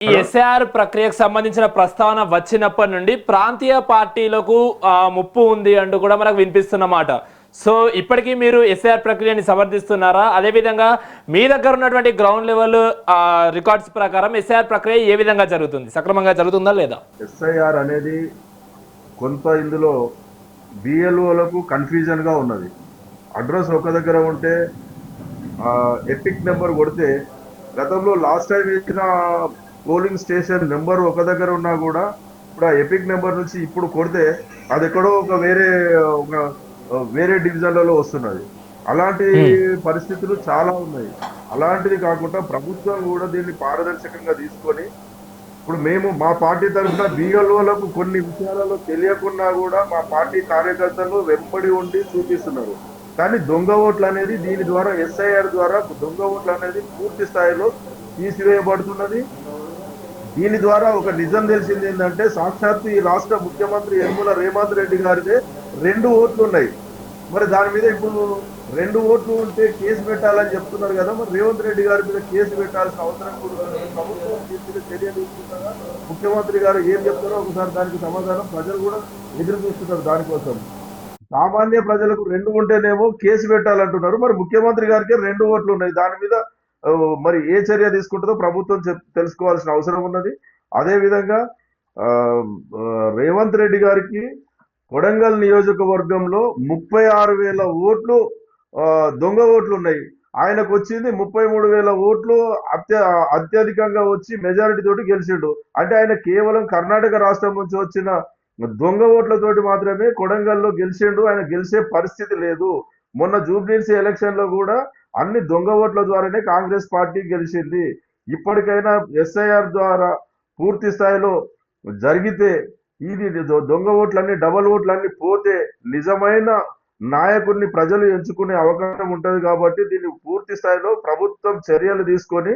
ఈ hello. SIR ప్రక్రియకు సంబంధించిన ప్రస్తావన వచ్చినప్పటి నుండి ప్రాంతీయ పార్టీలకు ముప్పు ఉంది అంటూ కూడా మనకు వినిపిస్తున్నమాట. సో ఇప్పటికీ మీరు ఎస్ఐఆర్ ప్రక్రియని సమర్థిస్తున్నారా? అదేవిధంగా మీ దగ్గర ఉన్నటువంటి గ్రౌండ్ లెవెల్ రికార్డ్స్ ప్రకారం ఎస్ఐఆర్ ప్రక్రియ ఏ విధంగా జరుగుతుంది? సక్రమంగా జరుగుతుందా లేదా? ఎస్ఐఆర్ అనేది కొంత ఇందులో బిఎల్ఓలకు కన్ఫ్యూజన్గా ఉన్నది. అడ్రస్ ఒక దగ్గర ఉంటే ఎపిక్ నెంబర్ కొడితే గతంలో లాస్ట్ టైం ఇచ్చిన పోలింగ్ స్టేషన్ నెంబర్ ఒక దగ్గర ఉన్నా కూడా ఇప్పుడు ఆ ఎపిక్ నెంబర్ నుంచి ఇప్పుడు కొడితే అది ఎక్కడో వేరే డివిజన్లలో వస్తున్నది. అలాంటి పరిస్థితులు చాలా ఉన్నాయి. అలాంటిది కాకుండా ప్రభుత్వం కూడా దీన్ని పారదర్శకంగా తీసుకొని ఇప్పుడు మేము మా పార్టీ తరఫున బిఎల్ఓలకు కొన్ని విషయాలలో తెలియకున్నా కూడా మా పార్టీ కార్యకర్తలు వెంబడి ఉండి చూపిస్తున్నారు. కానీ దొంగ ఓట్లు అనేది దీని ద్వారా ఎస్ఐఆర్ ద్వారా దొంగ ఓట్లు అనేది పూర్తి స్థాయిలో తీసివేయబడుతున్నది. దీని ద్వారా ఒక నిజం తెలిసింది ఏంటంటే సాక్షాత్తు ఈ రాష్ట్ర ముఖ్యమంత్రి యనమల రేవంత్ రెడ్డి గారిదే 2 ఓట్లు ఉన్నాయి. మరి దాని మీద ఇప్పుడు 2 ఓట్లు ఉంటే కేసు పెట్టాలని చెప్తున్నారు కదా, మరి రేవంత్ రెడ్డి గారి మీద కేసు పెట్టాల్సిన అవసరం కూడా ఉన్నది. ప్రభుత్వం తీసుకునే చర్య తీసుకుంటారా? ముఖ్యమంత్రి గారు ఏం చెప్తారో ఒకసారి దానికి సమాధానం ప్రజలు కూడా ఎదురు చూస్తున్నారు. దానికోసం సామాన్య ప్రజలకు 2 ఉంటేనేమో కేసు పెట్టాలంటున్నారు. మరి ముఖ్యమంత్రి గారికి 2 ఓట్లు ఉన్నాయి. దాని మీద మరి ఏ చర్య తీసుకుంటుందో ప్రభుత్వం తెలుసుకోవాల్సిన అవసరం ఉన్నది. అదే విధంగా ఆ, ఆ, రేవంత్ రెడ్డి గారికి కొడంగల్ నియోజకవర్గంలో 36,000 ఓట్లు దొంగ ఓట్లు ఉన్నాయి. ఆయనకు వచ్చింది 33,000 ఓట్లు అత్యధికంగా వచ్చి మెజారిటీ తోటి గెలిచిండు. అంటే ఆయన కేవలం కర్ణాటక రాష్ట్రం నుంచి వచ్చిన దొంగ ఓట్లతోటి మాత్రమే కొడంగల్లో గెలిచిండు. ఆయన గెలిచే పరిస్థితి లేదు. మొన్న జూబ్లీహిల్స్ ఎలక్షన్ లో కూడా అన్ని దొంగ ఓట్ల ద్వారానే కాంగ్రెస్ పార్టీ గెలిచింది. ఇప్పటికైనా ఎస్ఐఆర్ ద్వారా పూర్తి స్థాయిలో జరిగితే ఇది దొంగ ఓట్లన్నీ డబల్ ఓట్లన్నీ పోతే నిజమైన నాయకుడిని ప్రజలు ఎంచుకునే అవకాశం ఉంటది. కాబట్టి దీన్ని పూర్తి స్థాయిలో ప్రభుత్వం చర్యలు తీసుకొని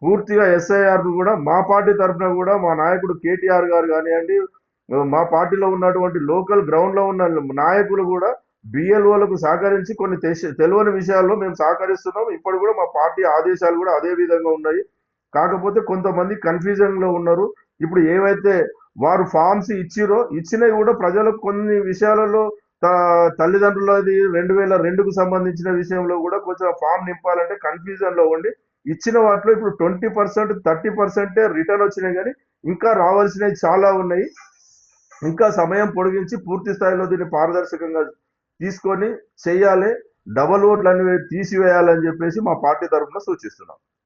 పూర్తిగా ఎస్ఐఆర్ కూడా మా పార్టీ తరఫున కూడా మా నాయకుడు కేటీఆర్ గారు కానివ్వండి, మా పార్టీలో ఉన్నటువంటి లోకల్ గ్రౌండ్ లో ఉన్న నాయకులు కూడా బిఎల్ఓలకు సహకరించి కొన్ని తెలియని విషయాల్లో మేము సహకరిస్తున్నాం. ఇప్పుడు కూడా మా పార్టీ ఆదేశాలు కూడా అదే విధంగా ఉన్నాయి. కాకపోతే కొంతమంది కన్ఫ్యూజన్ లో ఉన్నారు. ఇప్పుడు ఏవైతే వారు ఫామ్స్ ఇచ్చినవి కూడా ప్రజలకు కొన్ని విషయాలలో తల్లిదండ్రులది 2002కు సంబంధించిన విషయంలో కూడా కొంచెం ఫామ్ నింపాలంటే కన్ఫ్యూజన్ లో ఉండి ఇచ్చిన వాటిలో ఇప్పుడు 20% 30% రిటర్న్ వచ్చినాయి. కానీ ఇంకా రావాల్సినవి చాలా ఉన్నాయి. ఇంకా సమయం పొడిగించి పూర్తి స్థాయిలో దీన్ని పారదర్శకంగా తీసుకొని చెయ్యాలి. డబల్ ఓట్లు అనేవి తీసివేయాలని చెప్పేసి మా పార్టీ తరఫున సూచిస్తున్నాం.